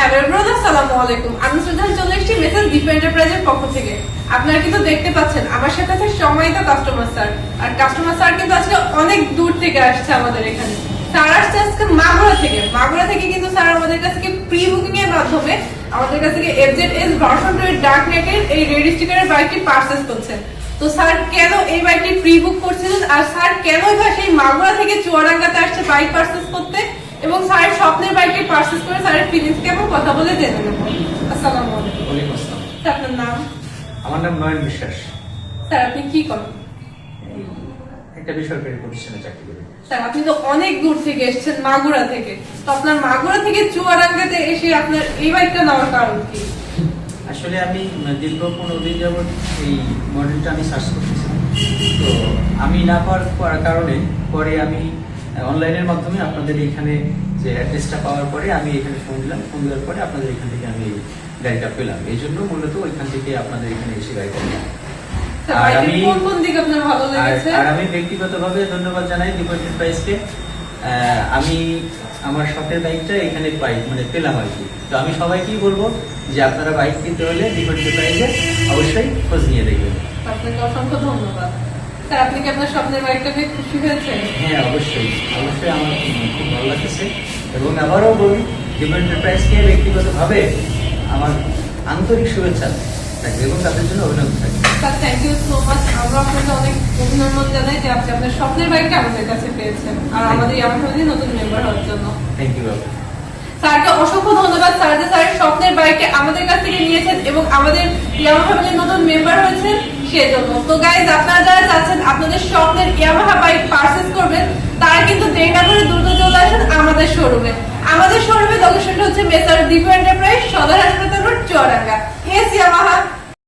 Hello everyone, আসসালামু আলাইকুম। আমি সুজান চলে এসেছি মেসার্স দীপু এন্টারপ্রাইজের পক্ষ থেকে। আপনারা কিন্তু দেখতে পাচ্ছেন আমার সাথে আছে সম্মানিত কাস্টমার স্যার। আর কাস্টমার স্যার কিন্তু আজকে অনেক দূর থেকে আসছে আমাদের এখানে। স্যার আসছে আজকে মাগুরা থেকে কিন্তু স্যার আমাদের কাছ থেকে প্রি বুকিং এর মাধ্যমে আমাদের কাছ থেকে FZS ভার্সন 2 এর ডার্ক নেকের এই রেড স্টিকারের বাইকটি পারচেজ করছেন। তো স্যার কেন এই বাইকটি প্রি বুক করছিলেন, আর স্যার কেন সেই মাগুরা থেকে চুয়াডাঙ্গাতে আসছে বাইক পারচেজ করতে, এবং স্যারের স্বপ্নের বাইকটি পারচেজ করে স্যারের ফিলিংস কেমন কথা বলে জেনে নেব। আসসালামু আলাইকুম। ওয়ালাইকুম আসসালাম। স্যার আপনার নাম? আমার নাম নয়ন বিশ্বাস। স্যার আপনি কি করেন? একটা বেসরকারি প্রতিষ্ঠানে চাকরি করি। স্যার আপনি তো অনেক দূর থেকে এসেছেন, মাগুরা থেকে। তো আপনার মাগুরা থেকে চুয়াডাঙ্গাতে এসে আপনার এই বাইকটা নেওয়ার কারণ কি? আসলে আমি দীর্ঘ 15 দিন যাবত এই মডেলটা আমি সার্চ করতেছিলাম। তো আমি না পাওয়ার কারণে পরে আমি অনলাইনের মাধ্যমে আপনাদের এখানে যে অ্যাড্রেসটা পাওয়ার পরে আমি এখানে ফোন দেওয়ার পরে আপনাদের এখান থেকে আমি গাড়িটা পেলাম। এই জন্য মূলত ওইখান থেকে আপনাদের এখানে এসে গাড়িটা নিলাম। আর আমি ব্যক্তিগতভাবে ধন্যবাদ জানাই দীপু এন্টারপ্রাইজকে। আমি আমার শখের বাইকটা এখানে পেলাম আর কি। তো আমি সবাইকেই বলবো যে আপনারা বাইক কিনতে হলে দীপু এন্টারপ্রাইজে অবশ্যই খোঁজ নিয়ে দেখবেন। আপনাকে অসংখ্য ধন্যবাদ। স্যার আপনি কি আপনার স্বপ্নের বাইকটা পেয়ে খুশি হয়েছেন? হ্যাঁ, অবশ্যই আমার খুব ভালো লাগছে। এবং আবারও বলি দীপু এন্টারপ্রাইজকে ব্যক্তিগতভাবে আমার আন্তরিক শুভেচ্ছা থাকবে এবং তাদের জন্য অভিনন্দন থাকবে। Sir thank you so much. আমরা আপনাকে অনেক অভিনন্দন জানাই যে আপনি আপনার স্বপ্নের বাইকটা আমাদের কাছে পেয়েছেন আর আমাদের ইয়ামা ফ্যামিলির নতুন মেম্বার হওয়ার জন্য। থ্যাংক ইউ বাবা। স্যারকে অসংখ্য ধন্যবাদ। স্যার যে স্যারের স্বপ্নের বাইককে আমাদের কাছ থেকে নিয়েছেন এবং আমাদের ইয়ামা ফ্যামিলির নতুন মেম্বার হয়েছেন সেজন্য। তো গাইজ, আপনারা যারা চাচ্ছেন আপনাদের স্বপ্নের ইয়ামাহা বাইক পারচেজ করবেন, তারা কিন্তু দেরি না করে দ্রুত চলে আসেন আমাদের শোরুমে। আমাদের শোরুমের লোকেশনটা হচ্ছে মেসার্স দীপু